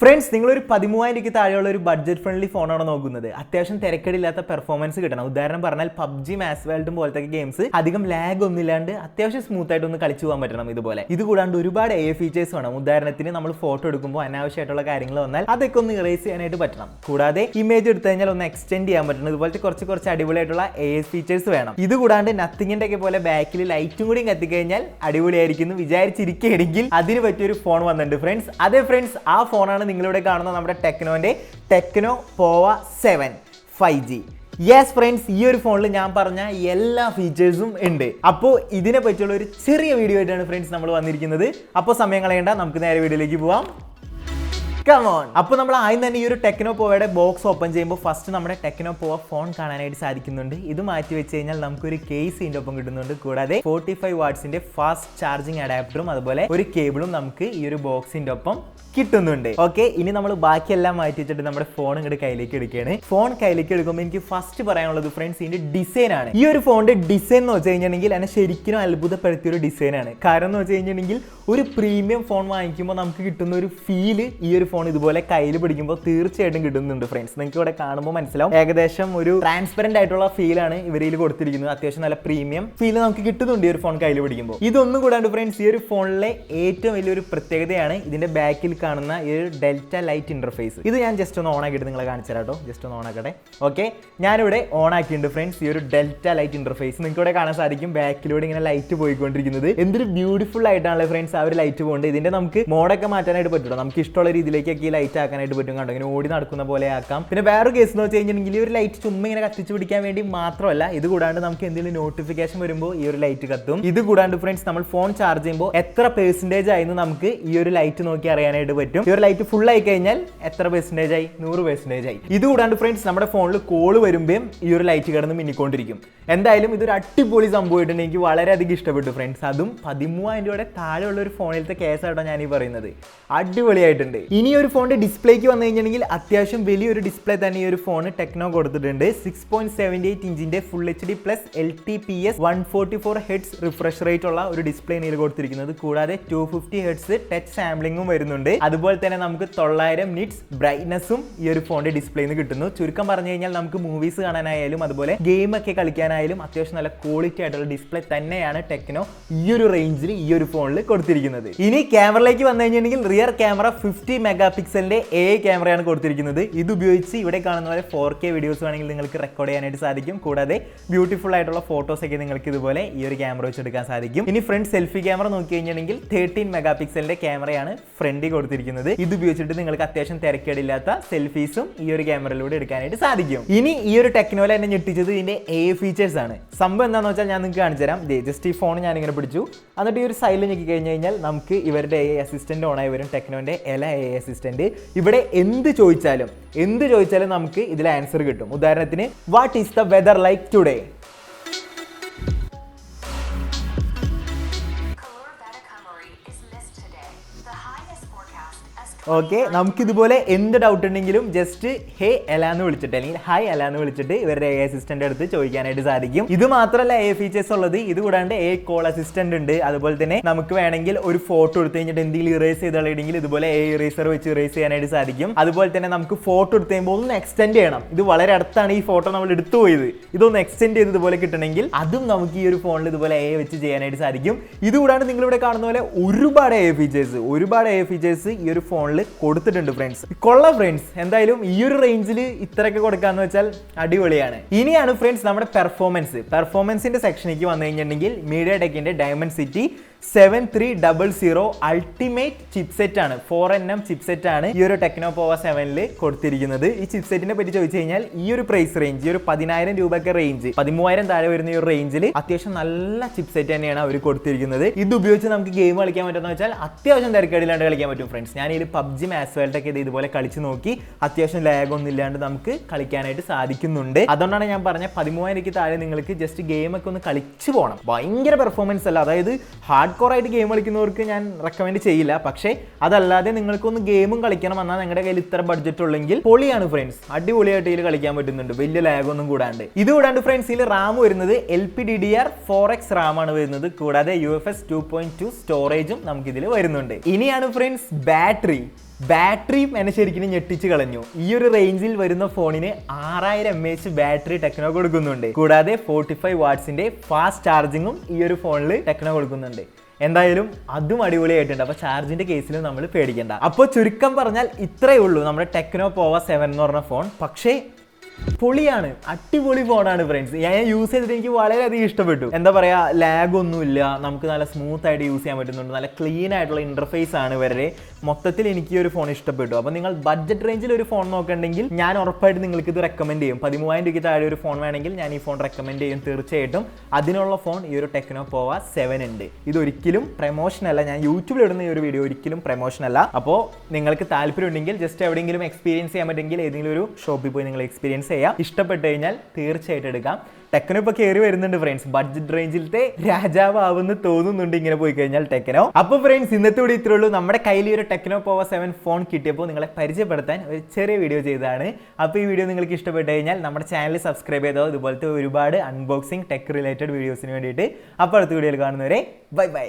Friends, നിങ്ങളൊരു 13,000 താഴെയുള്ള ഒരു ബഡ്ജറ്റ് ഫ്രണ്ട്ലി ഫോണാണ് നോക്കുന്നത്. അത്യാവശ്യം തിരക്കേടില്ലാത്ത പെർഫോമൻസ് കിട്ടണം. ഉദാഹരണം പറഞ്ഞാൽ പബ്ജി, മാസ് വേൾഡും പോലത്തെ ഗെയിംസ് അധികം ലാഗ് ഒന്നും ഇല്ലാണ്ട് അത്യാവശ്യം സ്മൂത്ത് ആയിട്ട് ഒന്ന് കളിച്ചു പോകാൻ പറ്റണം. ഇതുപോലെ ഇത് കൂടാണ്ട് ഒരുപാട് ഫീച്ചേഴ്സ് വേണം. ഉദാഹരണത്തിന് നമ്മൾ ഫോട്ടോ എടുക്കുമ്പോൾ അനാവശ്യമായിട്ടുള്ള കാര്യങ്ങൾ വന്നാൽ അതൊക്കെ ഒന്ന് ഇറേസ് ചെയ്യാനായിട്ട് പറ്റണം. കൂടാതെ ഇമേജ് എടുത്തു കഴിഞ്ഞാൽ ഒന്ന് എക്സ്റ്റെൻഡ് ചെയ്യാൻ പറ്റണം. ഇതുപോലത്തെ കുറച്ച് അടിപൊളിയായിട്ടുള്ള ഫീച്ചേഴ്സ് വേണം. ഇത് കൂടാണ്ട് നത്തിങ്ങിന്റെ ഒക്കെ പോലെ ബാക്കിൽ ലൈറ്റും കൂടി കത്തിക്കഴിഞ്ഞാൽ അടിപൊളിയായിരിക്കും വിചാരിച്ചിരിക്കുകയാണെങ്കിൽ അതിന് പറ്റിയൊരു ഫോൺ വന്നിട്ടുണ്ട് ഫ്രണ്ട്സ്. അതെ ഫ്രണ്ട്സ്, ആ ഫോണാണ് നിങ്ങളിവിടെ കാണുന്ന നമ്മുടെ ടെക്നോന്റെ ടെക്നോ പോവ 7 5G. യെസ് ഫ്രണ്ട്സ്, ഈ ഒരു ഫോണിൽ ഞാൻ പറഞ്ഞ എല്ലാ ഫീച്ചേഴ്സും ഉണ്ട്. അപ്പോൾ ഇതിനെ പറ്റിയുള്ള ഒരു ചെറിയ വീഡിയോ ആയിട്ടാണ് ഫ്രണ്ട്സ് നമ്മൾ വന്നിരിക്കുന്നത്. അപ്പോൾ സമയം കളയണ്ട, നമുക്ക് നേരെ വീഡിയോയിലേക്ക് പോവാം. അപ്പോൾ നമ്മൾ ആദ്യം തന്നെ ഈ ഒരു ടെക്നോ പോവയുടെ ബോക്സ് ഓപ്പൺ ചെയ്യുമ്പോൾ ഫസ്റ്റ് നമ്മുടെ ടെക്നോ പോവ ഫോൺ കാണാനായിട്ട് സാധിക്കുന്നുണ്ട്. ഇത് മാറ്റി വെച്ച് കഴിഞ്ഞാൽ നമുക്കൊരു കേസ് ഇതിൻ്റെ ഒപ്പം കിട്ടുന്നുണ്ട്. കൂടാതെ 45 വാട്ട്സിന്റെ ഫാസ്റ്റ് ചാർജിങ് അഡാപ്റ്ററും അതുപോലെ ഒരു കേബിളും നമുക്ക് ഈ ഒരു ബോക്സിന്റെ ഒപ്പം കിട്ടുന്നുണ്ട്. ഓക്കെ, ഇനി നമ്മൾ ബാക്കിയെല്ലാം മാറ്റി വെച്ചിട്ട് നമ്മുടെ ഫോൺ ഇങ്ങോട്ട് കയ്യിലേക്ക് എടുക്കുകയാണ്. ഫോൺ കയ്യിലേക്ക് എടുക്കുമ്പോൾ എനിക്ക് ഫസ്റ്റ് പറയാനുള്ളത് ഫ്രണ്ട്സ്, ഇതിന്റെ ഡിസൈൻ ആണ്. ഈ ഒരു ഫോണിന്റെ ഡിസൈൻ എന്ന് വെച്ച് കഴിഞ്ഞിട്ടുണ്ടെങ്കിൽ എന്നെ ശരിക്കും അത്ഭുതപ്പെടുത്തിയ ഒരു ഡിസൈൻ ആണ്. കാരണം എന്ന് വെച്ച് കഴിഞ്ഞിട്ടുണ്ടെങ്കിൽ ഒരു പ്രീമിയം ഫോൺ വാങ്ങിക്കുമ്പോൾ നമുക്ക് കിട്ടുന്ന ഒരു ഫീല് ഈ ഒരു ഫോൺ ഇതുപോലെ കയ്യിൽ പിടിക്കുമ്പോൾ തീർച്ചയായിട്ടും കിട്ടുന്നുണ്ട് ഫ്രണ്ട്സ്. നിങ്ങൾക്ക് ഇവിടെ കാണുമ്പോൾ മനസ്സിലാവും, ഏകദേശം ഒരു ട്രാൻസ്പെറന്റ് ആയിട്ടുള്ള ഫീലാണ് ഇവരിൽ കൊടുത്തിരിക്കുന്നത്. അത്യാവശ്യം നല്ല പ്രീമിയം ഫീൽ നമുക്ക് കിട്ടുന്നുണ്ട് ഈ ഒരു ഫോൺ കയ്യിൽ പിടിക്കുമ്പോൾ. ഇതൊന്നും കൂടാണ്ട് ഫ്രണ്ട്സ്, ഈ ഒരു ഫോണിലെ ഏറ്റവും വലിയൊരു പ്രത്യേകതയാണ് ഇതിന്റെ ബാക്കിൽ കാണുന്ന ഈ ഒരു ഡെൽറ്റ ലൈറ്റ് ഇന്റർഫേസ്. ഇത് ഞാൻ ജസ്റ്റ് ഒന്ന് ഓൺ ആക്കിയിട്ട് നിങ്ങളെ കാണിച്ചു തരാട്ടോ. ജസ്റ്റ് ഒന്ന് ഓൺ ആക്കട്ടെ. ഓക്കെ, ഞാനിവിടെ ഓൺ ആക്കിയിട്ടുണ്ട് ഫ്രണ്ട്സ് ഈ ഒരു ഡെൽറ്റ ലൈറ്റ് ഇന്റർഫേസ്. നിങ്ങൾക്ക് ഇവിടെ കാണാൻ സാധിക്കും ബാക്കിലൂടെ ഇങ്ങനെ ലൈറ്റ് പോയിക്കൊണ്ടിരിക്കുന്നത്. എന്തൊരു ബ്യൂട്ടിഫുൾ ആയിട്ടാണല്ലേ ഫ്രണ്ട്സ് ആ ഒരു ലൈറ്റ് പോകുന്നത്. ഇതിന്റെ നമുക്ക് മോഡൊക്കെ മാറ്റാനായിട്ട് പറ്റും. നമുക്ക് ഇഷ്ടമുള്ള രീതിയിലേക്കൊക്കെ ഈ ലൈറ്റ് ആക്കാനായിട്ട് പറ്റും. കണ്ടോ, ഇങ്ങനെ ഓടി നടക്കുന്ന പോലെ ആക്കാം. പിന്നെ വേറെ കേസ് എന്ന് വെച്ച് കഴിഞ്ഞിട്ടുണ്ടെങ്കിൽ ഈ ഒരു ലൈറ്റ് ചുമ്മാ ഇങ്ങനെ കത്തിച്ചു പിടിക്കാൻ വേണ്ടി മാത്രമല്ല, ഇത് കൂടാണ്ട് നമുക്ക് എന്തെങ്കിലും നോട്ടിഫിക്കേഷൻ വരുമ്പോൾ ഈ ഒരു ലൈറ്റ് കത്തും. ഇത് കൂടാണ്ട് ഫ്രണ്ട്സ്, നമ്മൾ ഫോൺ ചാർജ് ചെയ്യുമ്പോൾ എത്ര പെർസെന്റേജ് ആയിരുന്നു നമുക്ക് ഈ ഒരു ലൈറ്റ് നോക്കി അറിയാനായിട്ട് പറ്റും. ഈ ഒരു ലൈറ്റ് ഫുൾ ആയി കഴിഞ്ഞാൽ എത്ര പെർസെന്റേജ് ആയി? 100% ആയി. ഇത് കൂടാണ്ട് ഫ്രണ്ട്സ്, നമ്മുടെ ഫോണിൽ കോള് വരുമ്പോൾ ഈ ഒരു ലൈറ്റ് കിടന്ന് മിന്നിക്കൊണ്ടിരിക്കും. എന്തായാലും ഇതൊരു അടിപൊളി സംഭവമായിട്ടുണ്ട്. എനിക്ക് വളരെയധികം ഇഷ്ടപ്പെട്ടു ഫ്രണ്ട്സ്. അതും 13,000 രൂപയുടെ താഴെയുള്ള ഒരു ഫോണിലത്തെ കേസായിട്ടോ ഞാൻ ഈ പറയുന്നത്. അടിപൊളിയായിട്ടുണ്ട്. ഇനി ഒരു ഫോണിന്റെ ഡിസ്പ്ലേക്ക് വന്നു കഴിഞ്ഞിട്ടുണ്ടെങ്കിൽ അത്യാവശ്യം വലിയൊരു ഡിസ്പ്ലേ തന്നെ ഈ ഒരു ഫോൺ ടെക്നോ കൊടുത്തിട്ടുണ്ട്. 6.78 ഇഞ്ചിന്റെ full HD plus LTPS 144 Hz refresh rate ഉള്ള ഒരു ഡിസ്പ്ലേ ഇതിൽ കൊടുത്തിരിക്കുന്നത്. കൂടാതെ 250 Hz ടച്ച് സാമ്പിളിംഗും വരുന്നുണ്ട്. അതുപോലെ തന്നെ നമുക്ക് 900 നിറ്റ്സ് ബ്രൈറ്റ്നസ്സും ഈ ഒരു ഫോണിന്റെ ഡിസ്പ്ലേന്ന് കിട്ടുന്നു. ചുരുക്കം പറഞ്ഞു കഴിഞ്ഞാൽ നമുക്ക് മൂവീസ് കാണാനായാലും അതുപോലെ ഗെയിം ഒക്കെ കളിക്കാനായാലും അത്യാവശ്യം നല്ല ക്വാളിറ്റി ആയിട്ടുള്ള ഡിസ്പ്ലേ തന്നെയാണ് ടെക്നോ ഈ ഒരു റേഞ്ചിൽ ഈ ഒരു ഫോണിൽ കൊടുത്തിരിക്കുന്നത്. ഇനി ക്യാമറയിലേക്ക് വന്നു കഴിഞ്ഞിട്ടുണ്ടെങ്കിൽ റിയർ ക്യാമറ 50 മെഗാ പിക്സലിന്റെ AI ക്യാമറയാണ് കൊടുത്തിരിക്കുന്നത്. ഇത് ഉപയോഗിച്ച് ഇവിടെ കാണുന്ന പോലെ 4K വീഡിയോസ് വേണമെങ്കിൽ നിങ്ങൾക്ക് റെക്കോർഡ് ചെയ്യാനായിട്ട് സാധിക്കും. കൂടാതെ ബ്യൂട്ടിഫുൾ ആയിട്ടുള്ള ഫോട്ടോസ് ഒക്കെ നിങ്ങൾക്ക് ഇതുപോലെ ഈ ഒരു ക്യാമറ വെച്ചെടുക്കാൻ സാധിക്കും. ഇനി ഫ്രണ്ട് സെൽഫി ക്യാമറ നോക്കി കഴിഞ്ഞിട്ടുണ്ടെങ്കിൽ 13 മെഗാ പിക്സലിന്റെ ക്യാമറയാണ് ഫ്രണ്ടിൽ കൊടുത്തിരിക്കുന്നത്. ഇത് ഉപയോഗിച്ചിട്ട് നിങ്ങൾക്ക് അത്യാവശ്യം തിരക്കേടില്ലാത്ത സെൽഫീസും ഈ ഒരു ക്യാമറയിലൂടെ എടുക്കാനായിട്ട് സാധിക്കും. ഇനി ഈ ഒരു ടെക്നോയിൽ എന്നെ ഞെട്ടിച്ചത് ഇതിന്റെ AI ഫീച്ചേഴ്സ് ആണ്. സംഭവം എന്താണെന്ന് വെച്ചാൽ ഞാൻ നിങ്ങൾക്ക് കാണിച്ചു തരാം. ജസ്റ്റ് ഈ ഫോൺ ഞാൻ ഇങ്ങനെ പിടിച്ചു, എന്നിട്ട് ഈ ഒരു സൈഡിൽ ഞെക്കി കഴിഞ്ഞ് കഴിഞ്ഞാൽ നമുക്ക് ഇവരുടെ AI അസിസ്റ്റന്റ് ഓൺ ആയി വരും. ടെക്നോന്റെ എല്ലാ AI അസിസ്റ്റന്റ് ഇവിടെ എന്ത് ചോദിച്ചാലും നമുക്ക് ഇതിൽ ആൻസർ കിട്ടും. ഉദാഹരണത്തിന്, what is the weather like today? Okay, നമുക്കിതുപോലെ എന്ത് ഡൗട്ട് ഉണ്ടെങ്കിലും ജസ്റ്റ് ഹേ എല എന്ന് വിളിച്ചിട്ട് അല്ലെങ്കിൽ ഹായ് എല എന്ന് വിളിച്ചിട്ട് ഇവരുടെ AI അസിസ്റ്റന്റ് അടുത്ത് ചോദിക്കാനായിട്ട് സാധിക്കും. ഇത് മാത്രമല്ല AI ഫീച്ചേഴ്സ് ഉള്ളത്. ഇത് കൂടാണ്ട് AI കോൾ അസിസ്റ്റന്റ് ഉണ്ട്. അതുപോലെ തന്നെ നമുക്ക് വേണമെങ്കിൽ ഒരു ഫോട്ടോ എടുത്തു കഴിഞ്ഞിട്ട് എന്തെങ്കിലും ഇറേസ് ചെയ്താണെങ്കിൽ ഇതുപോലെ AI ഇറേസർ വെച്ച് ഇറേസ് ചെയ്യാനായിട്ട് സാധിക്കും. അതുപോലെ തന്നെ നമുക്ക് ഫോട്ടോ എടുത്ത് കഴിയുമ്പോൾ ഒന്ന് എക്സ്റ്റെൻഡ് ചെയ്യണം. ഇത് വളരെ അടുത്താണ് ഈ ഫോട്ടോ നമ്മൾ എടുത്തു പോയത്. ഇതൊന്ന് എക്സ്റ്റെൻഡ് ചെയ്ത് ഇതുപോലെ കിട്ടണമെങ്കിൽ അതും നമുക്ക് ഈ ഒരു ഫോണിൽ ഇതുപോലെ AI വെച്ച് ചെയ്യാനായിട്ട് സാധിക്കും. ഇത് കൂടാണ്ട് നിങ്ങളിവിടെ കാണുന്ന പോലെ ഒരുപാട് AI ഫീച്ചേഴ്സ് ഈ ഒരു ഫോണിൽ കൊടുത്തിട്ടുണ്ട് ഫ്രണ്ട്സ്. കൊള്ളാം ഫ്രണ്ട്സ്. എന്തായാലും ഈ ഒരു റേഞ്ചിൽ ഇത്രയൊക്കെ കൊടുക്കാന്ന് വെച്ചാൽ അടിപൊളിയാണ്. ഇനിയാണ് ഫ്രണ്ട്സ് നമ്മുടെ പെർഫോമൻസിന്റെ സെക്ഷനിലേക്ക് വന്നു കഴിഞ്ഞിട്ടുണ്ടെങ്കിൽ MediaTekന്റെ Dimensity 7300 അൾട്ടിമേറ്റ് ചിപ്സെറ്റ് ആണ്. 4nm ചിപ്സെറ്റ് ആണ് ഈ ഒരു ടെക്നോ പോവ 7ൽ കൊടുത്തിരിക്കുന്നത്. ഈ ചിപ്സെറ്റിനെ പറ്റി ചോദിച്ചു കഴിഞ്ഞാൽ ഈ ഒരു പ്രൈസ് റേഞ്ച്, ഈ ഒരു 10,000 രൂപയൊക്കെ റേഞ്ച്, 13,000 താഴെ വരുന്ന ഈ ഒരു റേഞ്ചിൽ അത്യാവശ്യം നല്ല ചിപ്സെറ്റ് തന്നെയാണ് അവർ കൊടുത്തിരിക്കുന്നത്. ഇത് ഉപയോഗിച്ച് നമുക്ക് ഗെയിം കളിക്കാൻ പറ്റുന്ന വെച്ചാൽ അത്യാവശ്യം തിരക്കേടില്ലാണ്ട് കളിക്കാൻ പറ്റും ഫ്രണ്ട്സ്. ഞാൻ ഇതിൽ പബ്ജി, മാസ് വേൾഡ് ഒക്കെ ഇതുപോലെ കളിച്ച് നോക്കി അത്യാവശ്യം ലാഗ് ഒന്നും ഇല്ലാണ്ട് നമുക്ക് കളിക്കാനായിട്ട് സാധിക്കുന്നുണ്ട്. അതുകൊണ്ടാണ് ഞാൻ പറഞ്ഞ 13,000 താഴെ നിങ്ങൾക്ക് ജസ്റ്റ് ഗെയിം ഒക്കെ ഒന്ന് കളിച്ചു പോകണം. ഭയങ്കര പെർഫോമൻസ് അല്ല, അതായത് ഹാർഡ് കോർ ആയിട്ട് ഗെയിം കളിക്കുന്നവർക്ക് ഞാൻ റെക്കമെൻഡ് ചെയ്യില്ല. പക്ഷേ അതല്ലാതെ നിങ്ങൾക്കൊന്ന് ഗെയിമും കളിക്കണം എന്നാൽ നിങ്ങളുടെ കയ്യിൽ ഇത്ര ബഡ്ജറ്റ് ഉള്ളെങ്കിൽ പൊളിയാണ് ഫ്രണ്ട്സ്. അടിപൊളിയായിട്ട് ഇതിൽ കളിക്കാൻ പറ്റുന്നുണ്ട്, വലിയ ലാഗ് ഒന്നും കൂടാണ്ട്. ഇത് കൂടാണ്ട് ഫ്രണ്ട്സ് ഇതിൽ റാം വരുന്നത് LPDDR4X റാം ആണ് വരുന്നത്. കൂടാതെ UFS 2.2 സ്റ്റോറേജും നമുക്ക് ഇതിൽ വരുന്നുണ്ട്. ഇനിയാണ് ഫ്രണ്ട്സ് ബാറ്ററി. ബാറ്ററി എന്നെ ശരിക്കും ഞെട്ടിച്ച് കളഞ്ഞു. ഈ ഒരു റേഞ്ചിൽ വരുന്ന ഫോണിന് 6000 mAh ബാറ്ററി ടെക്നോ കൊടുക്കുന്നുണ്ട്. കൂടാതെ 45 വാട്ട്സിന്റെ ഫാസ്റ്റ് ചാർജിങ്ങും ഈ ഒരു ഫോണിൽ ടെക്നോ കൊടുക്കുന്നുണ്ട്. എന്തായാലും അതും അടിപൊളിയായിട്ടുണ്ട്. അപ്പോൾ ചാർജിന്റെ കേസിലും നമ്മൾ പേടിക്കേണ്ട. അപ്പോൾ ചുരുക്കം പറഞ്ഞാൽ ഇത്രയേ ഉള്ളൂ നമ്മുടെ ടെക്നോ പോവ 7 എന്ന് പറഞ്ഞ ഫോൺ. പക്ഷേ പൊളിയാണ്, അടിപൊളി ഫോണാണ് ഫ്രണ്ട്സ്. ഞാൻ യൂസ് ചെയ്തിട്ട് എനിക്ക് വളരെയധികം ഇഷ്ടപ്പെട്ടു. എന്താ പറയുക, ലാഗ് ഒന്നുമില്ല, നമുക്ക് നല്ല സ്മൂത്ത് ആയിട്ട് യൂസ് ചെയ്യാൻ പറ്റുന്നുണ്ട്, നല്ല ക്ലീൻ ആയിട്ടുള്ള ഇന്റർഫേസ് ആണ് ഇവരുടെ. മൊത്തത്തിൽ എനിക്ക് ഈ ഒരു ഫോൺ ഇഷ്ടപ്പെട്ടു. അപ്പോൾ നിങ്ങൾ ബഡ്ജറ്റ് റേഞ്ചിൽ ഒരു ഫോൺ നോക്കണമെങ്കിൽ ഞാൻ ഉറപ്പായിട്ട് നിങ്ങൾക്ക് ഇത് റെക്കമെൻഡ് ചെയ്യും. 13,000 രൂപയ്ക്ക് താഴെ ഒരു ഫോൺ വേണമെങ്കിൽ ഞാൻ ഈ ഫോൺ റെക്കമെൻഡ് ചെയ്യും തീർച്ചയായിട്ടും. അതിനുള്ള ഫോൺ ഈ ഒരു ടെക്നോ പോവ 7 ഉണ്ട്. ഇതൊരിക്കലും പ്രൊമോഷൻ അല്ല, ഞാൻ യൂട്യൂബിൽ ഇടുന്ന ഈ ഒരു വീഡിയോ ഒരിക്കലും പ്രൊമോഷൻ അല്ല. അപ്പോൾ നിങ്ങൾക്ക് താല്പര്യം ഉണ്ടെങ്കിൽ ജസ്റ്റ് എവിടെയെങ്കിലും എക്സ്പീരിയൻസ് ചെയ്യാൻ പറ്റുമെങ്കിൽ ഏതെങ്കിലും ഒരു ഷോപ്പിൽ പോയി നിങ്ങൾ എക്സ്പീരിയൻസ് ചെയ്യാം. ഇഷ്ടപ്പെട്ട് കഴിഞ്ഞാൽ തീർച്ചയായിട്ടും എടുക്കാം. ടെക്നോ ഇപ്പോൾ കയറി വരുന്നുണ്ട് ഫ്രണ്ട്സ്, ബഡ്ജറ്റ് റേഞ്ചിലത്തെ രാജാവാവുന്ന തോന്നുന്നുണ്ട് ഇങ്ങനെ പോയി കഴിഞ്ഞാൽ ടെക്നോ. അപ്പോൾ ഫ്രണ്ട്സ് ഇന്നത്തെ കൂടി ഇത്രേ ഉള്ളൂ. നമ്മുടെ കയ്യിൽ ഒരു ടെക്നോ പോവ 7 ഫോൺ കിട്ടിയപ്പോൾ നിങ്ങളെ പരിചയപ്പെടുത്താൻ ഒരു ചെറിയ വീഡിയോ ചെയ്തതാണ്. അപ്പോൾ ഈ വീഡിയോ നിങ്ങൾക്ക് ഇഷ്ടപ്പെട്ട് കഴിഞ്ഞാൽ നമ്മുടെ ചാനൽ സബ്സ്ക്രൈബ് ചെയ്തോ, ഇതുപോലത്തെ ഒരുപാട് അൺബോക്സിംഗ് ടെക് റിലേറ്റഡ് വീഡിയോസിന് വേണ്ടിയിട്ട്. അപ്പോൾ അടുത്ത വീഡിയോയിൽ കാണുന്നവരെ ബൈ ബൈ.